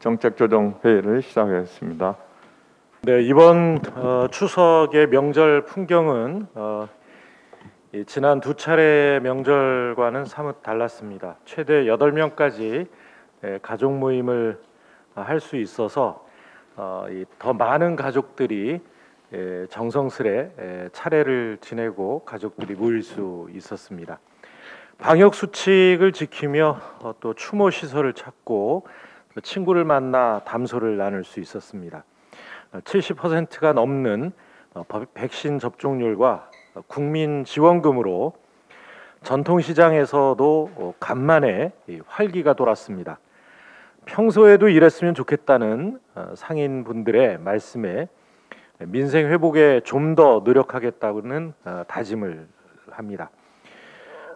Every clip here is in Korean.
정책조정회의를 시작하겠습니다. 네, 이번 추석의 명절 풍경은 지난 두 차례 명절과는 사뭇 달랐습니다. 최대 8명까지 가족 모임을 할 수 있어서 더 많은 가족들이 정성스레 차례를 지내고 가족들이 모일 수 있었습니다. 방역 수칙을 지키며 또 추모 시설을 찾고 친구를 만나 담소를 나눌 수 있었습니다. 70%가 넘는 백신 접종률과 국민 지원금으로 전통시장에서도 간만에 활기가 돌았습니다. 평소에도 이랬으면 좋겠다는 상인분들의 말씀에 민생 회복에 좀 더 노력하겠다는 다짐을 합니다.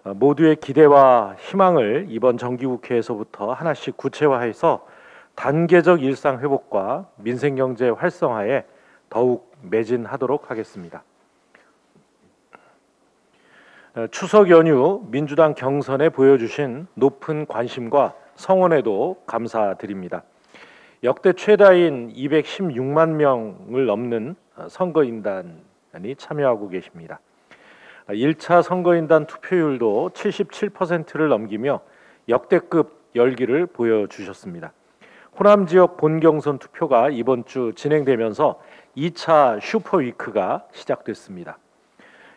모두의 기대와 희망을 이번 정기국회에서부터 하나씩 구체화해서 단계적 일상 회복과 민생 경제 활성화에 더욱 매진하도록 하겠습니다. 추석 연휴 민주당 경선에 보여주신 높은 관심과 성원에도 감사드립니다. 역대 최다인 216만 명을 넘는 선거인단이 참여하고 계십니다. 1차 선거인단 투표율도 77%를 넘기며 역대급 열기를 보여주셨습니다. 호남 지역 본경선 투표가 이번 주 진행되면서 2차 슈퍼위크가 시작됐습니다.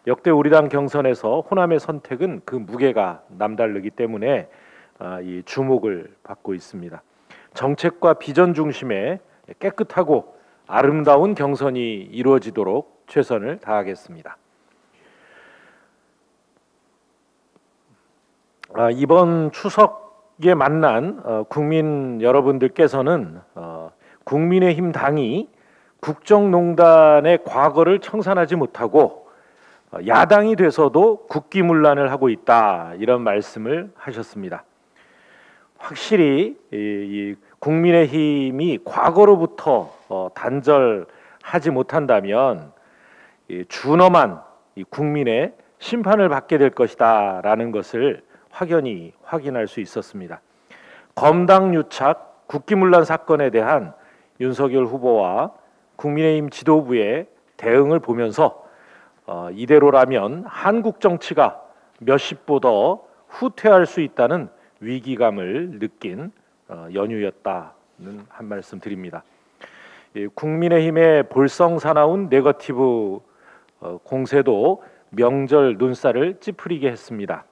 역대 우리 당 경선에서 호남의 선택은 그 무게가 남다르기 때문에 이 주목을 받고 있습니다. 정책과 비전 중심의 깨끗하고 아름다운 경선이 이루어지도록 최선을 다하겠습니다. 이번 추석에 만난 국민 여러분들께서는 국민의힘 당이 국정농단의 과거를 청산하지 못하고 야당이 돼서도 국기문란을 하고 있다, 이런 말씀을 하셨습니다. 확실히 이 국민의힘이 과거로부터 단절하지 못한다면 준엄한 국민의 심판을 받게 될 것이다라는 것을 확연히 확인할 수 있었습니다. 검당 유착 국기문란 사건에 대한 윤석열 후보와 국민의힘 지도부의 대응을 보면서 이대로라면 한국 정치가 몇십 보 더 후퇴할 수 있다는 위기감을 느낀 연휴였다는 한 말씀 드립니다. 국민의힘의 볼썽사나운 네거티브 공세도 명절 눈살을 찌푸리게 했습니다.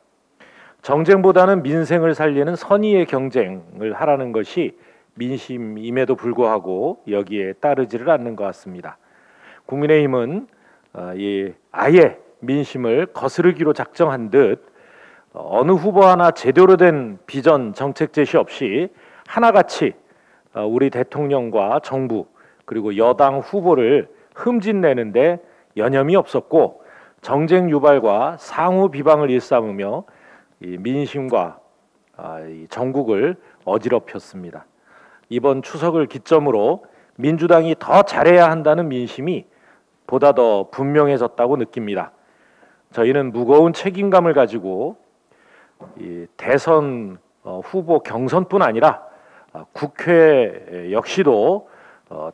정쟁보다는 민생을 살리는 선의의 경쟁을 하라는 것이 민심임에도 불구하고 여기에 따르지를 않는 것 같습니다. 국민의힘은 아예 민심을 거스르기로 작정한 듯 어느 후보 하나 제대로 된 비전 정책 제시 없이 하나같이 우리 대통령과 정부 그리고 여당 후보를 흠집내는데 여념이 없었고 정쟁 유발과 상호 비방을 일삼으며 민심과 전국을 어지럽혔습니다. 이번 추석을 기점으로 민주당이 더 잘해야 한다는 민심이 보다 더 분명해졌다고 느낍니다. 저희는 무거운 책임감을 가지고 대선 후보 경선뿐 아니라 국회 역시도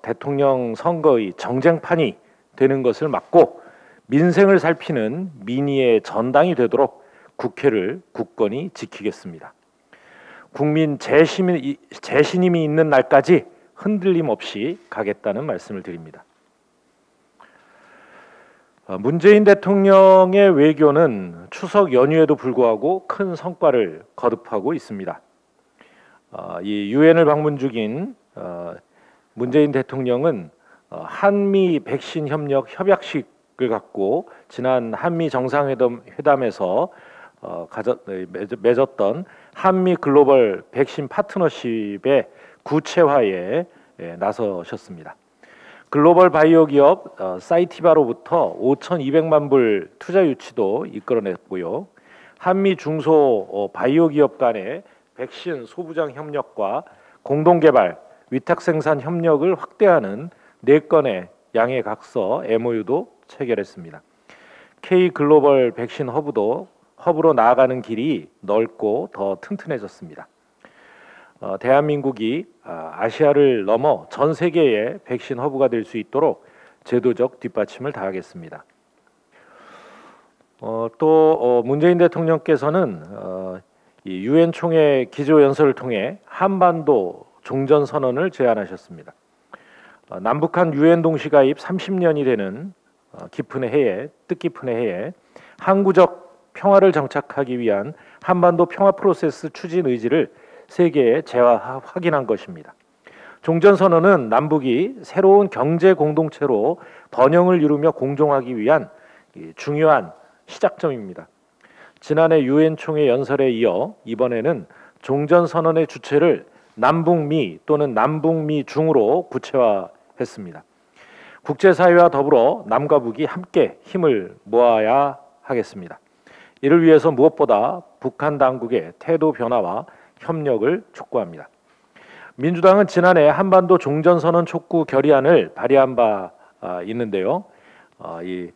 대통령 선거의 정쟁판이 되는 것을 막고 민생을 살피는 민의의 전당이 되도록 국회를 굳건히 지키겠습니다. 국민 재신임이 있는 날까지 흔들림 없이 가겠다는 말씀을 드립니다. 문재인 대통령의 외교는 추석 연휴에도 불구하고 큰 성과를 거듭하고 있습니다. 이 유엔을 방문 중인 문재인 대통령은 한미 백신 협력 협약식을 갖고 지난 한미 정상회담에서 맺었던 한미 글로벌 백신 파트너십의 구체화에 나서셨습니다. 글로벌 바이오 기업 사이티바로부터 5,200만 불 투자 유치도 이끌어냈고요. 한미 중소 바이오 기업 간의 백신 소부장 협력과 공동 개발, 위탁 생산 협력을 확대하는 4건의 양해각서 MOU도 체결했습니다. K 글로벌 백신 허브로 나아가는 길이 넓고 더 튼튼해졌습니다. 대한민국이 아시아를 넘어 전 세계의 백신 허브가 될 수 있도록 제도적 뒷받침을 다하겠습니다. 또 문재인 대통령께서는 이 유엔 총회 기조 연설을 통해 한반도 종전 선언을 제안하셨습니다. 남북한 유엔 동시 가입 30년이 되는 뜻깊은 해에 항구적 평화를 정착하기 위한 한반도 평화 프로세스 추진 의지를 세계에 확인한 것입니다. 종전선언은 남북이 새로운 경제 공동체로 번영을 이루며 공존하기 위한 중요한 시작점입니다. 지난해 유엔 총회 연설에 이어 이번에는 종전선언의 주체를 남북미 또는 남북미 중으로 구체화했습니다. 국제사회와 더불어 남과 북이 함께 힘을 모아야 하겠습니다. 이를 위해서 무엇보다 북한 당국의 태도 변화와 협력을 촉구합니다. 민주당은 지난해 한반도 종전선언 촉구 결의안을 발의한 바 있는데요. 이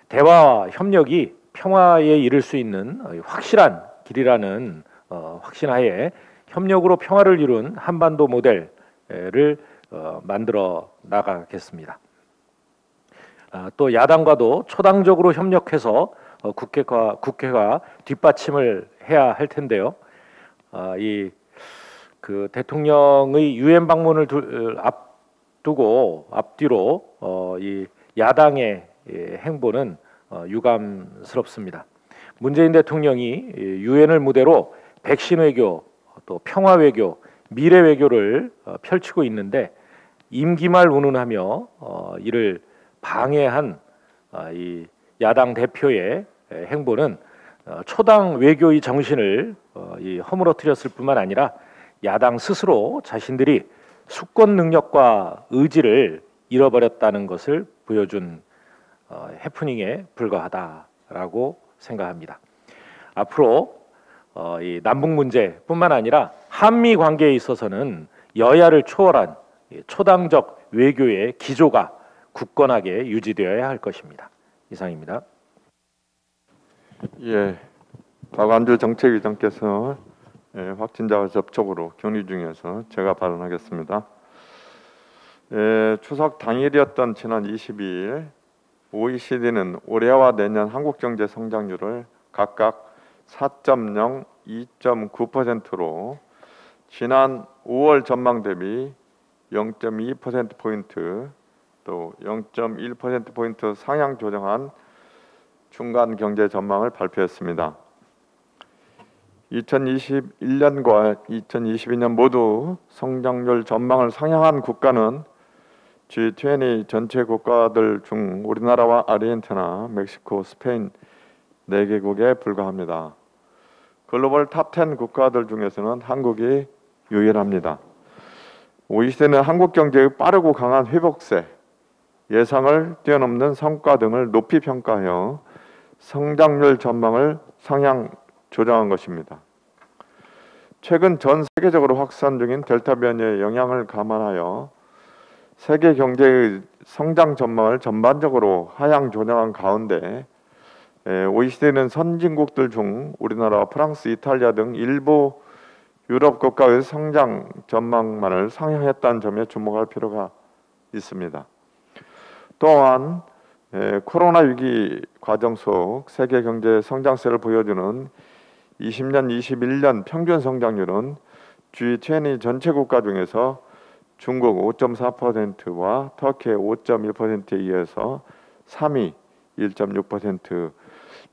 대화와 협력이 평화에 이를 수 있는 확실한 길이라는 확신하에 협력으로 평화를 이룬 한반도 모델을 만들어 나가겠습니다. 또 야당과도 초당적으로 협력해서 국회가 뒷받침을 해야 할 텐데요. 그 대통령의 유엔 방문을 앞뒤로 이 야당의 행보는 유감스럽습니다. 문재인 대통령이 유엔을 무대로 백신 외교, 또 평화 외교, 미래 외교를 펼치고 있는데 임기말 운운하며 이를 방해한 이 야당 대표의 행보는 초당 외교의 정신을 허물어뜨렸을 뿐만 아니라 야당 스스로 자신들이 수권 능력과 의지를 잃어버렸다는 것을 보여준 해프닝에 불과하다라고 생각합니다. 앞으로 이 남북 문제뿐만 아니라 한미 관계에 있어서는 여야를 초월한 초당적 외교의 기조가 굳건하게 유지되어야 할 것입니다. 이상입니다. 예, 박완주 정책위원께서 확진자 접촉으로 격리 중에서 제가 발언하겠습니다. 추석 당일이었던 지난 22일 OECD는 올해와 내년 한국 경제 성장률을 각각 4.0, 2.9%로 지난 5월 전망 대비 0.2%포인트 또 0.1%포인트 상향 조정한 중간 경제 전망을 발표했습니다. 2021년과 2022년 모두 성장률 전망을 상향한 국가는 G20 전체 국가들 중 우리나라와 아르헨티나, 멕시코, 스페인 4개국에 불과합니다. 글로벌 탑10 국가들 중에서는 한국이 유일합니다. OECD는 한국 경제의 빠르고 강한 회복세, 예상을 뛰어넘는 성과 등을 높이 평가하여 성장률 전망을 상향 조정한 것입니다. 최근 전 세계적으로 확산 중인 델타 변이의 영향을 감안하여 세계 경제의 성장 전망을 전반적으로 하향 조정한 가운데 OECD는 선진국들 중 우리나라와 프랑스, 이탈리아 등 일부 유럽 국가의 성장 전망만을 상향했다는 점에 주목할 필요가 있습니다. 또한 코로나 위기 과정 속 세계 경제 성장세를 보여주는 20년, 21년 평균 성장률은 G20 전체 국가 중에서 중국 5.4%와 터키의 5.1%에 이어서 3위 1.6%,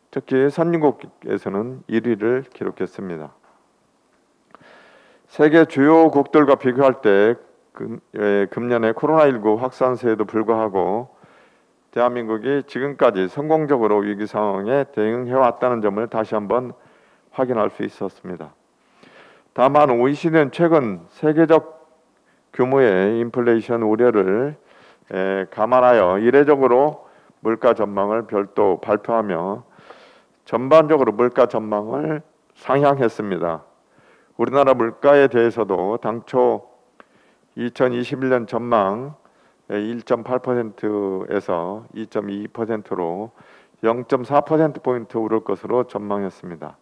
특히 선진국에서는 1위를 기록했습니다. 세계 주요국들과 비교할 때 금년의 코로나19 확산세에도 불구하고 대한민국이 지금까지 성공적으로 위기 상황에 대응해왔다는 점을 다시 한번 확인할 수 있었습니다. 다만 OECD는 최근 세계적 규모의 인플레이션 우려를 감안하여 이례적으로 물가 전망을 별도 발표하며 전반적으로 물가 전망을 상향했습니다. 우리나라 물가에 대해서도 당초 2021년 전망 1.8%에서 2.2%로 0.4%포인트 오를 것으로 전망했습니다.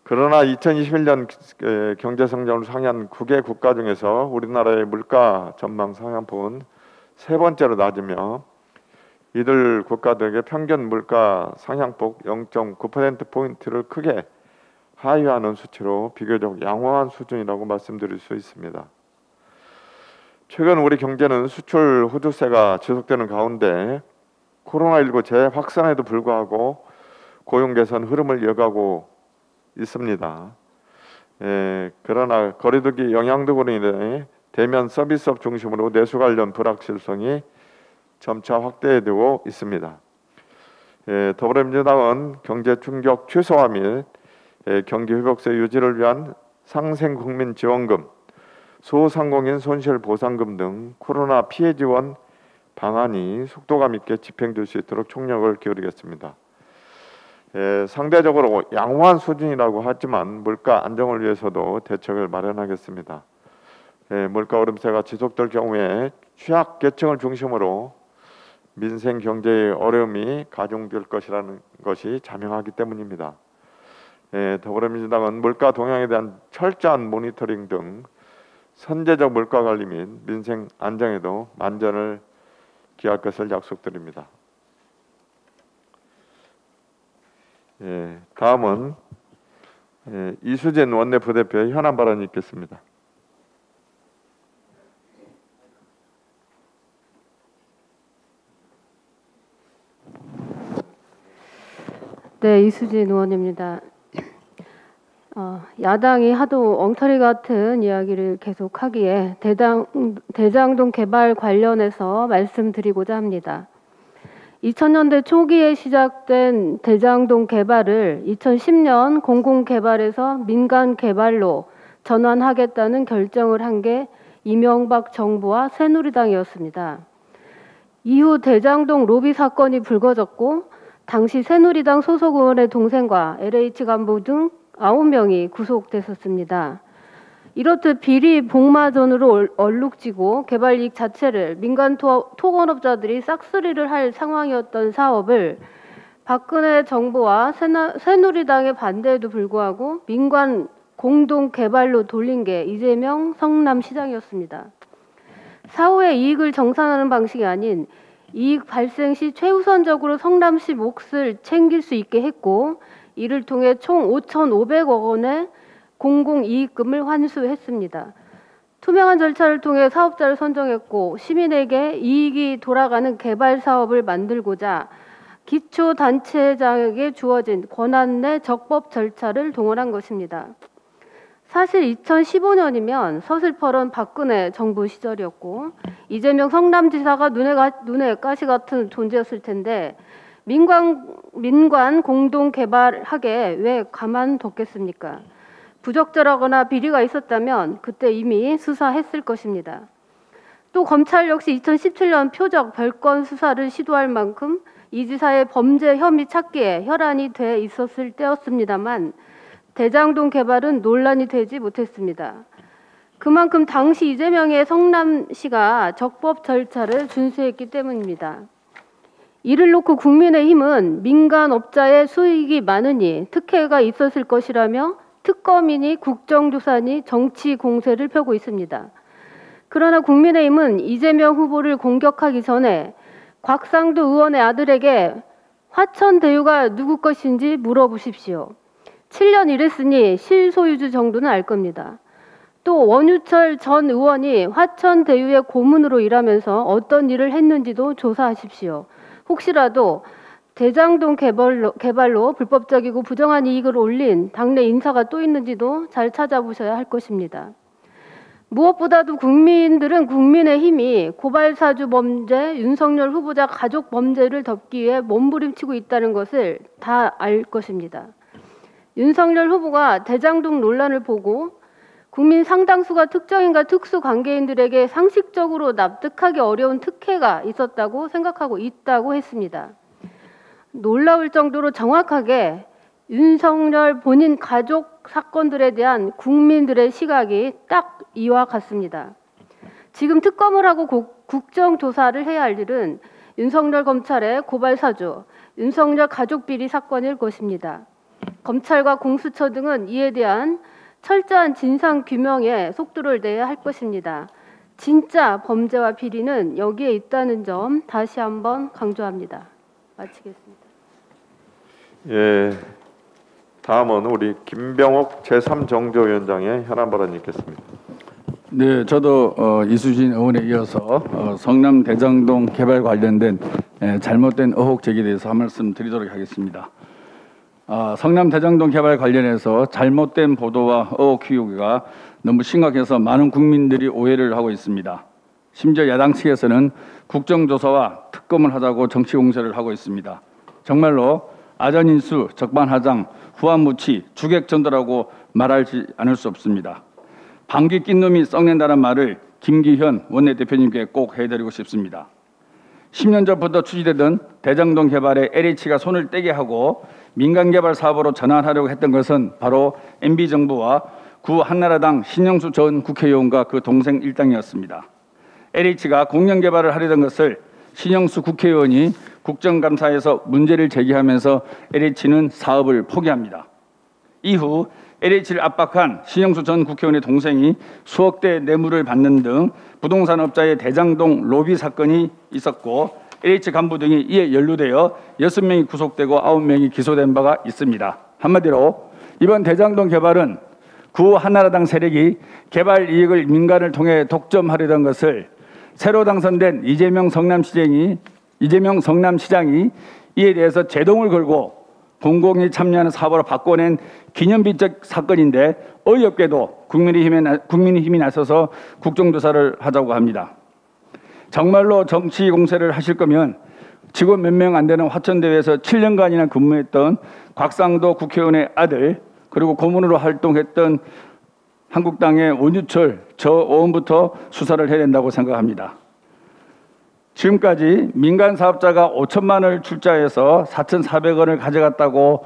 그러나 2021년 경제 성장을 상회한 9개 국가 중에서 우리나라의 물가 전망 상향폭은 세 번째로 낮으며 이들 국가들에게 평균 물가 상향폭 0.9%포인트를 크게 하회하는 수치로 비교적 양호한 수준이라고 말씀드릴 수 있습니다. 최근 우리 경제는 수출 호주세가 지속되는 가운데 코로나19 재확산에도 불구하고 고용 개선 흐름을 이어가고 있습니다. 그러나 거리두기 영향등으로 인해 대면 서비스업 중심으로 내수 관련 불확실성이 점차 확대되고 있습니다. 더불어민주당은 경제 충격 최소화 및 경기 회복세 유지를 위한 상생국민지원금, 소상공인 손실보상금 등 코로나 피해 지원 방안이 속도감 있게 집행될 수 있도록 총력을 기울이겠습니다. 상대적으로 양호한 수준이라고 하지만 물가 안정을 위해서도 대책을 마련하겠습니다. 물가 오름세가 지속될 경우에 취약계층을 중심으로 민생 경제의 어려움이 가중될 것이라는 것이 자명하기 때문입니다. 더불어민주당은 물가 동향에 대한 철저한 모니터링 등 선제적 물가 관리 및 민생 안정에도 만전을 기할 것을 약속드립니다. 다음은 이수진 원내부대표의 현안 발언이 있겠습니다. 네, 이수진 의원입니다. 야당이 하도 엉터리 같은 이야기를 계속하기에 대장동 개발 관련해서 말씀드리고자 합니다. 2000년대 초기에 시작된 대장동 개발을 2010년 공공개발에서 민간개발로 전환하겠다는 결정을 한 게 이명박 정부와 새누리당이었습니다. 이후 대장동 로비 사건이 불거졌고 당시 새누리당 소속 의원의 동생과 LH 간부 등 9명이 구속됐었습니다. 이렇듯 비리 복마전으로 얼룩지고 개발 이익 자체를 민간 토건업자들이 싹쓸이를 할 상황이었던 사업을 박근혜 정부와 새누리당의 반대에도 불구하고 민간 공동 개발로 돌린 게 이재명 성남시장이었습니다. 사후의 이익을 정산하는 방식이 아닌 이익 발생 시 최우선적으로 성남시 몫을 챙길 수 있게 했고 이를 통해 총 5,500억 원의 공공이익금을 환수했습니다. 투명한 절차를 통해 사업자를 선정했고 시민에게 이익이 돌아가는 개발 사업을 만들고자 기초단체장에게 주어진 권한 내 적법 절차를 동원한 것입니다. 사실 2015년이면 서슬퍼런 박근혜 정부 시절이었고 이재명 성남지사가 눈에 가시 같은 존재였을 텐데 민관 공동 개발하게 왜 가만뒀겠습니까? 부적절하거나 비리가 있었다면 그때 이미 수사했을 것입니다. 또 검찰 역시 2017년 표적 별건 수사를 시도할 만큼 이 지사의 범죄 혐의 찾기에 혈안이 돼 있었을 때였습니다만 대장동 개발은 논란이 되지 못했습니다. 그만큼 당시 이재명의 성남시가 적법 절차를 준수했기 때문입니다. 이를 놓고 국민의힘은 민간업자의 수익이 많으니 특혜가 있었을 것이라며 특검이니 국정조사니 정치 공세를 펴고 있습니다. 그러나 국민의힘은 이재명 후보를 공격하기 전에 곽상도 의원의 아들에게 화천대유가 누구 것인지 물어보십시오. 7년 일했으니 실소유주 정도는 알 겁니다. 또 원유철 전 의원이 화천대유의 고문으로 일하면서 어떤 일을 했는지도 조사하십시오. 혹시라도 대장동 개발로 불법적이고 부정한 이익을 올린 당내 인사가 또 있는지도 잘 찾아보셔야 할 것입니다. 무엇보다도 국민들은 국민의힘이 고발사주 범죄, 윤석열 후보자 가족 범죄를 덮기 위해 몸부림치고 있다는 것을 다 알 것입니다. 윤석열 후보가 대장동 논란을 보고 국민 상당수가 특정인과 특수관계인들에게 상식적으로 납득하기 어려운 특혜가 있었다고 생각하고 있다고 했습니다. 놀라울 정도로 정확하게 윤석열 본인 가족 사건들에 대한 국민들의 시각이 딱 이와 같습니다. 지금 특검을 하고 국정조사를 해야 할 일은 윤석열 검찰의 고발사주, 윤석열 가족비리 사건일 것입니다. 검찰과 공수처 등은 이에 대한 철저한 진상 규명에 속도를 내야 할 것입니다. 진짜 범죄와 비리는 여기에 있다는 점 다시 한번 강조합니다. 마치겠습니다. 예, 다음은 우리 김병옥 제3정조위원장의 현안 발언 있겠습니다. 네, 저도 이수진 의원에 이어서 성남 대장동 개발 관련된 잘못된 의혹 제기에 대해서 한 말씀 드리도록 하겠습니다. 성남 대장동 개발 관련해서 잘못된 보도와 의혹 키우기가 너무 심각해서 많은 국민들이 오해를 하고 있습니다. 심지어 야당 측에서는 국정조사와 특검을 하자고 정치 공세를 하고 있습니다. 정말로 아전인수, 적반하장, 후한무치, 주객전도라고 말하지 않을 수 없습니다. 방귀 낀 놈이 썩낸다는 말을 김기현 원내대표님께 꼭 해드리고 싶습니다. 10년 전부터 추진되던 대장동 개발에 LH가 손을 떼게 하고 민간개발 사업으로 전환하려고 했던 것은 바로 MB정부와 구 한나라당 신영수 전 국회의원과 그 동생 일당이었습니다. LH가 공영개발을 하려던 것을 신영수 국회의원이 국정감사에서 문제를 제기하면서 LH는 사업을 포기합니다. 이후 LH를 압박한 신영수 전 국회의원의 동생이 수억대 뇌물을 받는 등 부동산 업자의 대장동 로비 사건이 있었고 LH 간부 등이 이에 연루되어 6명이 구속되고 9명이 기소된 바가 있습니다. 한마디로 이번 대장동 개발은 구 한나라당 세력이 개발 이익을 민간을 통해 독점하려던 것을 새로 당선된 이재명 성남시장이 이에 대해서 제동을 걸고 공공이 참여하는 사업으로 바꿔낸 기념비적 사건인데 어이없게도 국민의힘이 나서서 국정조사를 하자고 합니다. 정말로 정치 공세를 하실 거면 직원 몇 명 안 되는 화천대유에서 7년간이나 근무했던 곽상도 국회의원의 아들 그리고 고문으로 활동했던 한국당의 원유철 저 의원부터 수사를 해야 된다고 생각합니다. 지금까지 민간 사업자가 5천만 원을 출자해서 4,400원을 가져갔다고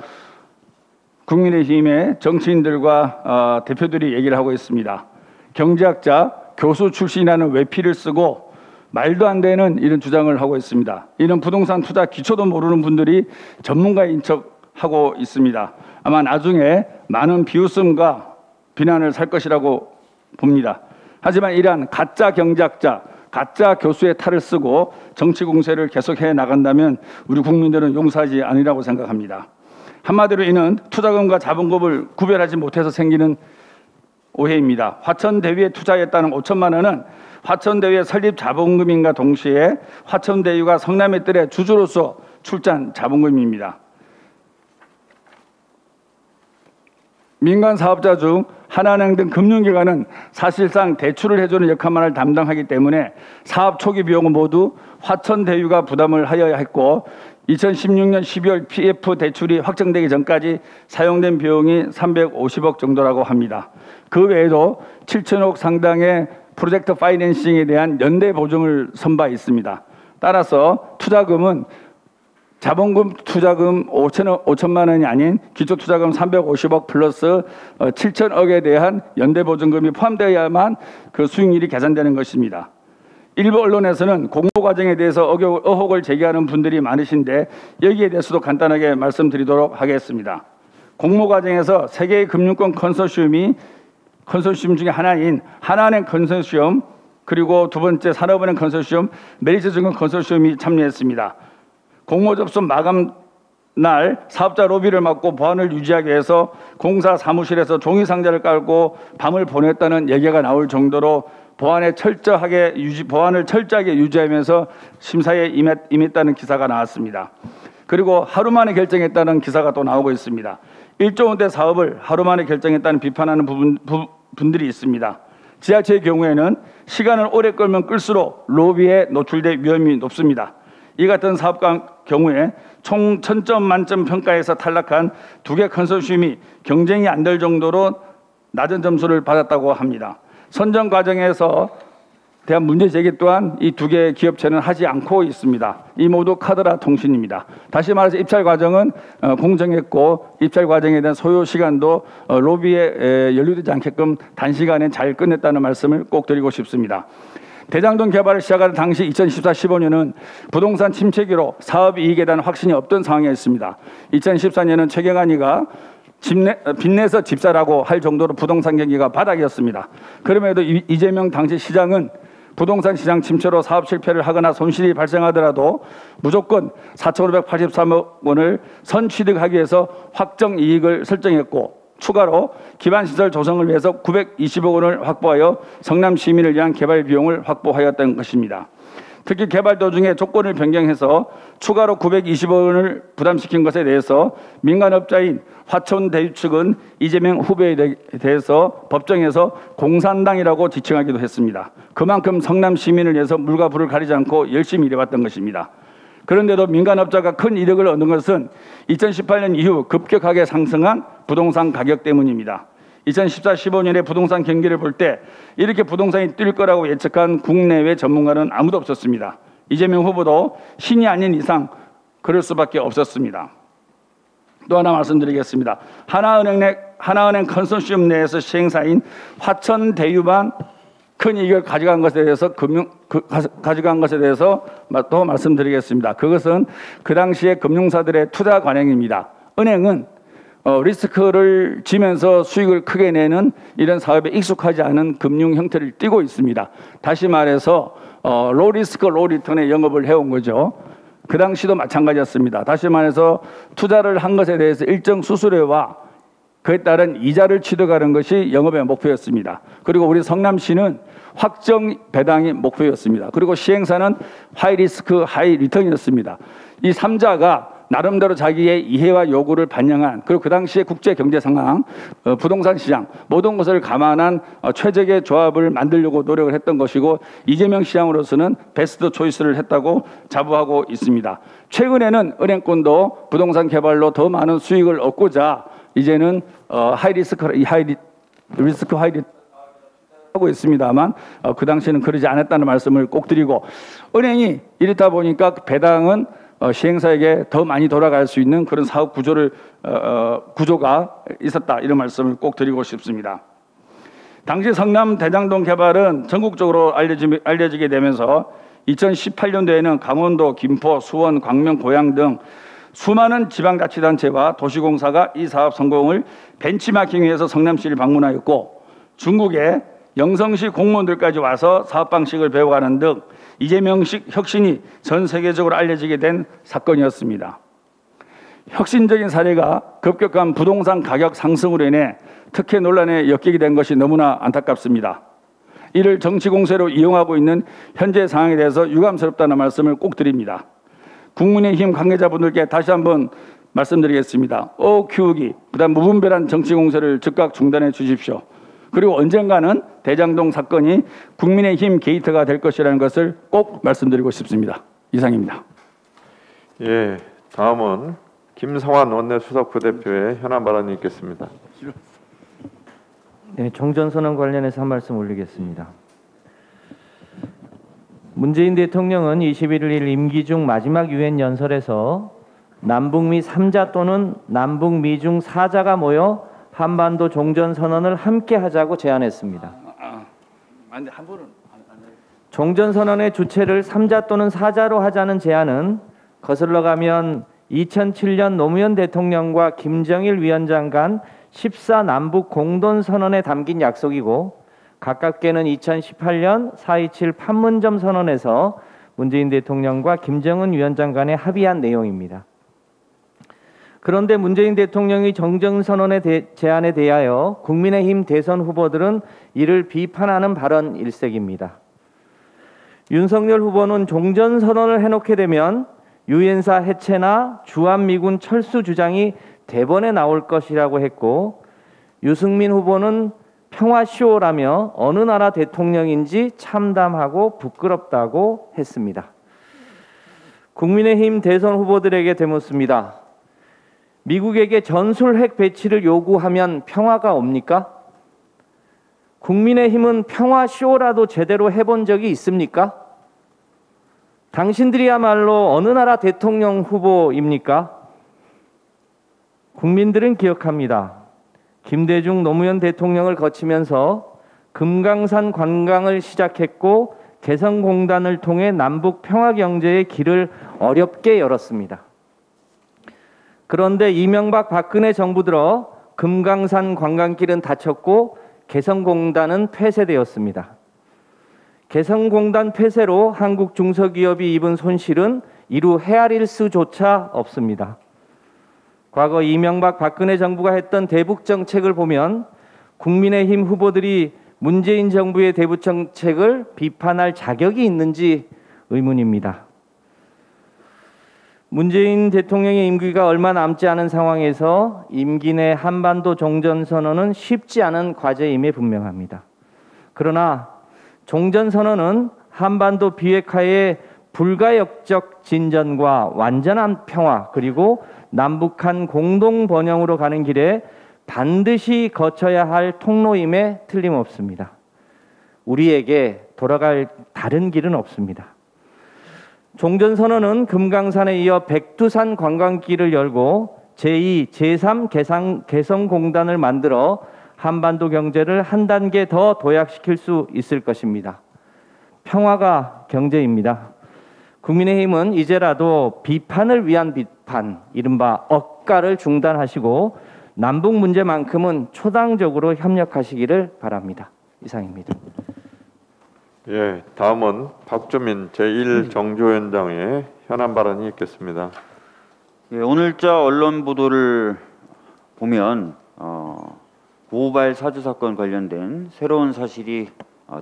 국민의힘의 정치인들과 대표들이 얘기를 하고 있습니다. 경제학자, 교수 출신이라는 외피를 쓰고 말도 안 되는 이런 주장을 하고 있습니다. 이런 부동산 투자 기초도 모르는 분들이 전문가인 척하고 있습니다. 아마 나중에 많은 비웃음과 비난을 살 것이라고 봅니다. 하지만 이러한 가짜 경제학자, 가짜 교수의 탈을 쓰고 정치 공세를 계속해 나간다면 우리 국민들은 용서하지 않으리라고 생각합니다. 한마디로 이는 투자금과 자본금을 구별하지 못해서 생기는 오해입니다. 화천대유에 투자했다는 5천만 원은 화천대유의 설립 자본금인과 동시에 화천대유가 성남의 뜰의 주주로서 출자한 자본금입니다. 민간 사업자 중 하나은행 등 금융기관은 사실상 대출을 해주는 역할만을 담당하기 때문에 사업 초기 비용은 모두 화천대유가 부담을 하여야 했고 2016년 12월 PF 대출이 확정되기 전까지 사용된 비용이 350억 정도라고 합니다. 그 외에도 7천억 상당의 프로젝트 파이낸싱에 대한 연대 보증을 선 바 있습니다. 따라서 투자금은 자본금 투자금 5천만 원이 아닌 기초투자금 350억 플러스 7천억에 대한 연대보증금이 포함되어야만 그 수익률이 계산되는 것입니다. 일부 언론에서는 공모과정에 대해서 의혹을 제기하는 분들이 많으신데 여기에 대해서도 간단하게 말씀드리도록 하겠습니다. 공모과정에서 세계의 금융권 컨소시엄 중에 하나인 하나은행 컨소시엄 그리고 두 번째 산업은행 컨소시엄, 메리츠증권 컨소시엄이 참여했습니다. 공모 접수 마감 날 사업자 로비를 막고 보안을 유지하기 위해서 공사 사무실에서 종이 상자를 깔고 밤을 보냈다는 얘기가 나올 정도로 보안을 철저하게 유지하면서 심사에 임했다는 기사가 나왔습니다. 그리고 하루 만에 결정했다는 기사가 또 나오고 있습니다. 1조 원대 사업을 하루 만에 결정했다는 비판하는 분들이 있습니다. 지하철의 경우에는 시간을 오래 끌면 끌수록 로비에 노출될 위험이 높습니다. 이 같은 사업 경우에 총 1000점 만점 평가에서 탈락한 두 개 컨소시엄이 경쟁이 안 될 정도로 낮은 점수를 받았다고 합니다. 선정 과정에서 대한 문제 제기 또한 이 두 개의 기업체는 하지 않고 있습니다. 이 모두 카드라 통신입니다. 다시 말해서 입찰 과정은 공정했고 입찰 과정에 대한 소요 시간도 로비에 연루되지 않게끔 단시간에 잘 끝냈다는 말씀을 꼭 드리고 싶습니다. 대장동 개발을 시작하는 당시 2014-15년은 부동산 침체기로 사업 이익에 대한 확신이 없던 상황이었습니다. 2014년은 최경환이가 빚내서 집사라고 할 정도로 부동산 경기가 바닥이었습니다. 그럼에도 이재명 당시 시장은 부동산 시장 침체로 사업 실패를 하거나 손실이 발생하더라도 무조건 4,583억 원을 선취득하기 위해서 확정 이익을 설정했고, 추가로 기반시설 조성을 위해서 920억 원을 확보하여 성남 시민을 위한 개발 비용을 확보하였던 것입니다. 특히 개발 도중에 조건을 변경해서 추가로 920억 원을 부담시킨 것에 대해서 민간업자인 화천대유 측은 이재명 후보에 대해서 법정에서 공산당이라고 지칭하기도 했습니다. 그만큼 성남 시민을 위해서 물과 불을 가리지 않고 열심히 일해왔던 것입니다. 그런데도 민간업자가 큰 이득을 얻는 것은 2018년 이후 급격하게 상승한 부동산 가격 때문입니다. 2014-15년의 부동산 경기를 볼 때 이렇게 부동산이 뛸 거라고 예측한 국내외 전문가는 아무도 없었습니다. 이재명 후보도 신이 아닌 이상 그럴 수밖에 없었습니다. 또 하나 말씀드리겠습니다. 하나은행 컨소시엄 내에서 시행사인 화천대유만 큰 이익을 가져간 것에 대해서 또 말씀드리겠습니다. 그것은 그 당시에 금융사들의 투자 관행입니다. 은행은 리스크를 지면서 수익을 크게 내는 이런 사업에 익숙하지 않은 금융 형태를 띠고 있습니다. 다시 말해서 로우 리스크 로우 리턴의 영업을 해온 거죠. 그 당시도 마찬가지였습니다. 다시 말해서 투자를 한 것에 대해서 일정 수수료와 그에 따른 이자를 취득하는 것이 영업의 목표였습니다. 그리고 우리 성남시는 확정 배당이 목표였습니다. 그리고 시행사는 하이 리스크 하이 리턴이었습니다. 이 3자가 나름대로 자기의 이해와 요구를 반영한, 그리고 그 당시의 국제 경제 상황, 부동산 시장 모든 것을 감안한 최적의 조합을 만들려고 노력을 했던 것이고, 이재명 시장으로서는 베스트 초이스를 했다고 자부하고 있습니다. 최근에는 은행권도 부동산 개발로 더 많은 수익을 얻고자 이제는 하이 리스크 하이 하고 있습니다만, 그 당시에는 그러지 않았다는 말씀을 꼭 드리고, 은행이 이렇다 보니까 배당은 시행사에게 더 많이 돌아갈 수 있는 그런 사업 구조가 있었다, 이런 말씀을 꼭 드리고 싶습니다. 당시 성남 대장동 개발은 전국적으로 알려지게 되면서 2018년도에는 강원도, 김포, 수원, 광명, 고양 등 수많은 지방자치단체와 도시공사가 이 사업 성공을 벤치마킹해서 성남시를 방문하였고, 중국의 영성시 공무원들까지 와서 사업 방식을 배워가는 등 이재명식 혁신이 전 세계적으로 알려지게 된 사건이었습니다. 혁신적인 사례가 급격한 부동산 가격 상승으로 인해 특혜 논란에 엮이게 된 것이 너무나 안타깝습니다. 이를 정치 공세로 이용하고 있는 현재 상황에 대해서 유감스럽다는 말씀을 꼭 드립니다. 국민의힘 관계자분들께 다시 한번 말씀드리겠습니다. 키우기, 그다음 무분별한 정치 공세를 즉각 중단해 주십시오. 그리고 언젠가는 대장동 사건이 국민의힘 게이트가 될 것이라는 것을 꼭 말씀드리고 싶습니다. 이상입니다. 예, 다음은 김성환 원내수석 부대표의 현안 발언이 있겠습니다. 네, 종전선언 관련해서 한 말씀 올리겠습니다. 문재인 대통령은 21일 임기 중 마지막 유엔 연설에서 남북미 3자 또는 남북미 중 4자가 모여 한반도 종전선언을 함께 하자고 제안했습니다. 종전선언의 주체를 3자 또는 4자로 하자는 제안은 거슬러 가면 2007년 노무현 대통령과 김정일 위원장 간 14남북 공동선언에 담긴 약속이고, 가깝게는 2018년 4.27 판문점 선언에서 문재인 대통령과 김정은 위원장 간에 합의한 내용입니다. 그런데 문재인 대통령의 정전선언의 제안에 대하여 국민의힘 대선 후보들은 이를 비판하는 발언 일색입니다. 윤석열 후보는 종전선언을 해놓게 되면 유엔사 해체나 주한미군 철수 주장이 대번에 나올 것이라고 했고, 유승민 후보는 평화쇼라며 어느 나라 대통령인지 참담하고 부끄럽다고 했습니다. 국민의힘 대선 후보들에게 되묻습니다. 미국에게 전술핵 배치를 요구하면 평화가 옵니까? 국민의힘은 평화쇼라도 제대로 해본 적이 있습니까? 당신들이야말로 어느 나라 대통령 후보입니까? 국민들은 기억합니다. 김대중 노무현 대통령을 거치면서 금강산 관광을 시작했고, 개성공단을 통해 남북 평화경제의 길을 어렵게 열었습니다. 그런데 이명박 박근혜 정부 들어 금강산 관광길은 닫혔고 개성공단은 폐쇄되었습니다. 개성공단 폐쇄로 한국 중소기업이 입은 손실은 이루 헤아릴 수조차 없습니다. 과거 이명박 박근혜 정부가 했던 대북 정책을 보면 국민의힘 후보들이 문재인 정부의 대북 정책을 비판할 자격이 있는지 의문입니다. 문재인 대통령의 임기가 얼마 남지 않은 상황에서 임기 내 한반도 종전선언은 쉽지 않은 과제임에 분명합니다. 그러나 종전선언은 한반도 비핵화의 불가역적 진전과 완전한 평화 그리고 남북한 공동 번영으로 가는 길에 반드시 거쳐야 할 통로임에 틀림없습니다. 우리에게 돌아갈 다른 길은 없습니다. 종전선언은 금강산에 이어 백두산 관광길을 열고 제2, 제3 개성공단을 만들어 한반도 경제를 한 단계 더 도약시킬 수 있을 것입니다. 평화가 경제입니다. 국민의힘은 이제라도 비판을 위한 비판, 이른바 억가를 중단하시고 남북 문제만큼은 초당적으로 협력하시기를 바랍니다. 이상입니다. 예, 다음은 박주민 제1정조위원장의 현안 발언이 있겠습니다. 예, 오늘자 언론 보도를 보면 고발 사주 사건 관련된 새로운 사실이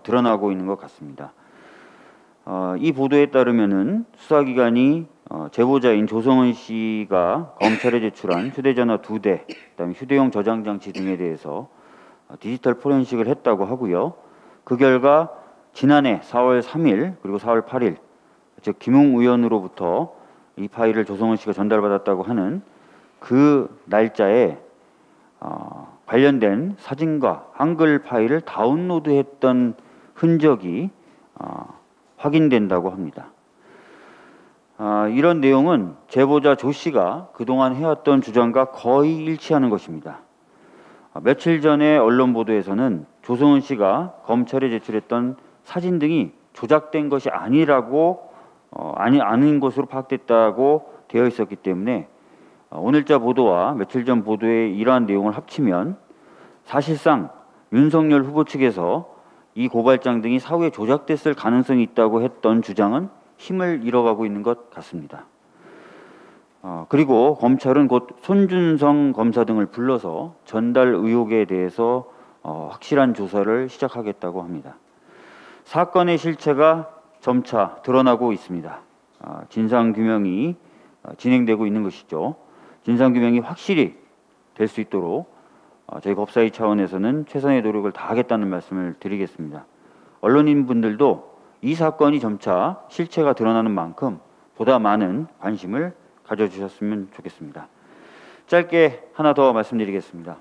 드러나고 있는 것 같습니다. 이 보도에 따르면은 수사기관이 제보자인 조성은 씨가 검찰에 제출한 휴대전화 2대, 그다음에 휴대용 저장장치 등에 대해서 디지털 포렌식을 했다고 하고요. 그 결과 지난해 4월 3일 그리고 4월 8일, 즉 김웅 의원으로부터 이 파일을 조성은 씨가 전달받았다고 하는 그 날짜에 관련된 사진과 한글 파일을 다운로드했던 흔적이 확인된다고 합니다. 이런 내용은 제보자 조 씨가 그동안 해왔던 주장과 거의 일치하는 것입니다. 며칠 전에 언론 보도에서는 조성은 씨가 검찰에 제출했던 사진 등이 조작된 것이 아닌 것으로 파악됐다고 되어 있었기 때문에 오늘자 보도와 며칠 전 보도의 이러한 내용을 합치면 사실상 윤석열 후보 측에서 이 고발장 등이 사후에 조작됐을 가능성이 있다고 했던 주장은 힘을 잃어가고 있는 것 같습니다. 그리고 검찰은 곧 손준성 검사 등을 불러서 전달 의혹에 대해서 확실한 조사를 시작하겠다고 합니다. 사건의 실체가 점차 드러나고 있습니다. 진상규명이 진행되고 있는 것이죠. 진상규명이 확실히 될 수 있도록 저희 법사위 차원에서는 최선의 노력을 다하겠다는 말씀을 드리겠습니다. 언론인분들도 이 사건이 점차 실체가 드러나는 만큼 보다 많은 관심을 가져주셨으면 좋겠습니다. 짧게 하나 더 말씀드리겠습니다.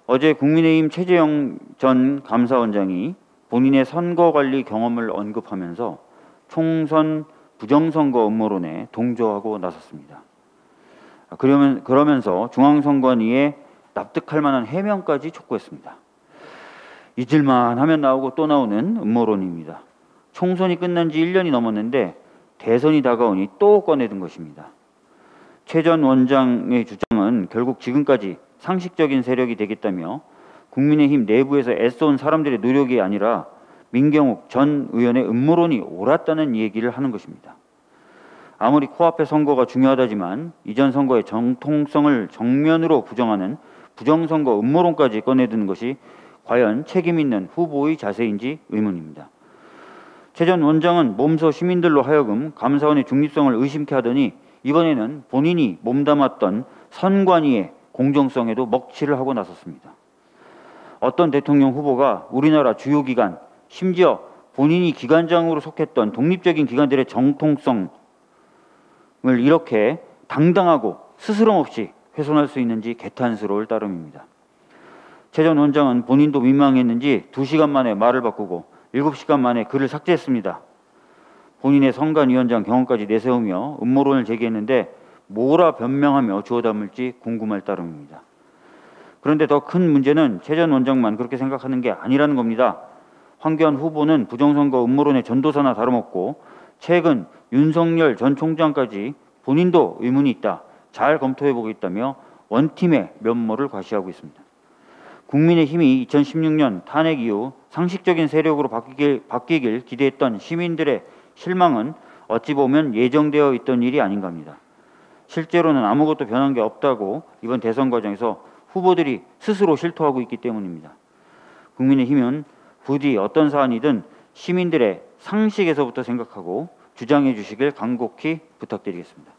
어제 국민의힘 최재형 전 감사원장이 본인의 선거관리 경험을 언급하면서 총선 부정선거 음모론에 동조하고 나섰습니다. 그러면서 중앙선관위에 납득할 만한 해명까지 촉구했습니다. 잊을만 하면 나오고 또 나오는 음모론입니다. 총선이 끝난 지 1년이 넘었는데 대선이 다가오니 또 꺼내든 것입니다. 최 전 원장의 주장은 결국 지금까지 상식적인 세력이 되겠다며 국민의힘 내부에서 애써온 사람들의 노력이 아니라 민경욱 전 의원의 음모론이 옳았다는 얘기를 하는 것입니다. 아무리 코앞의 선거가 중요하다지만 이전 선거의 정통성을 정면으로 부정하는 부정선거 음모론까지 꺼내드는 것이 과연 책임 있는 후보의 자세인지 의문입니다. 최 전 원장은 몸소 시민들로 하여금 감사원의 중립성을 의심케 하더니 이번에는 본인이 몸담았던 선관위의 공정성에도 먹칠을 하고 나섰습니다. 어떤 대통령 후보가 우리나라 주요 기관, 심지어 본인이 기관장으로 속했던 독립적인 기관들의 정통성을 이렇게 당당하고 스스럼 없이 훼손할 수 있는지 개탄스러울 따름입니다. 최 전 원장은 본인도 민망했는지 2시간 만에 말을 바꾸고 7시간 만에 글을 삭제했습니다. 본인의 선관위원장 경험까지 내세우며 음모론을 제기했는데 뭐라 변명하며 주워 담을지 궁금할 따름입니다. 그런데 더 큰 문제는 최 전 원장만 그렇게 생각하는 게 아니라는 겁니다. 황교안 후보는 부정선거 음모론의 전도사나 다름없고 최근 윤석열 전 총장까지 본인도 의문이 있다, 잘 검토해보겠다며 원팀의 면모를 과시하고 있습니다. 국민의힘이 2016년 탄핵 이후 상식적인 세력으로 바뀌길 기대했던 시민들의 실망은 어찌 보면 예정되어 있던 일이 아닌가 합니다. 실제로는 아무것도 변한 게 없다고 이번 대선 과정에서 후보들이 스스로 실토하고 있기 때문입니다. 국민의힘은 부디 어떤 사안이든 시민들의 상식에서부터 생각하고 주장해 주시길 간곡히 부탁드리겠습니다.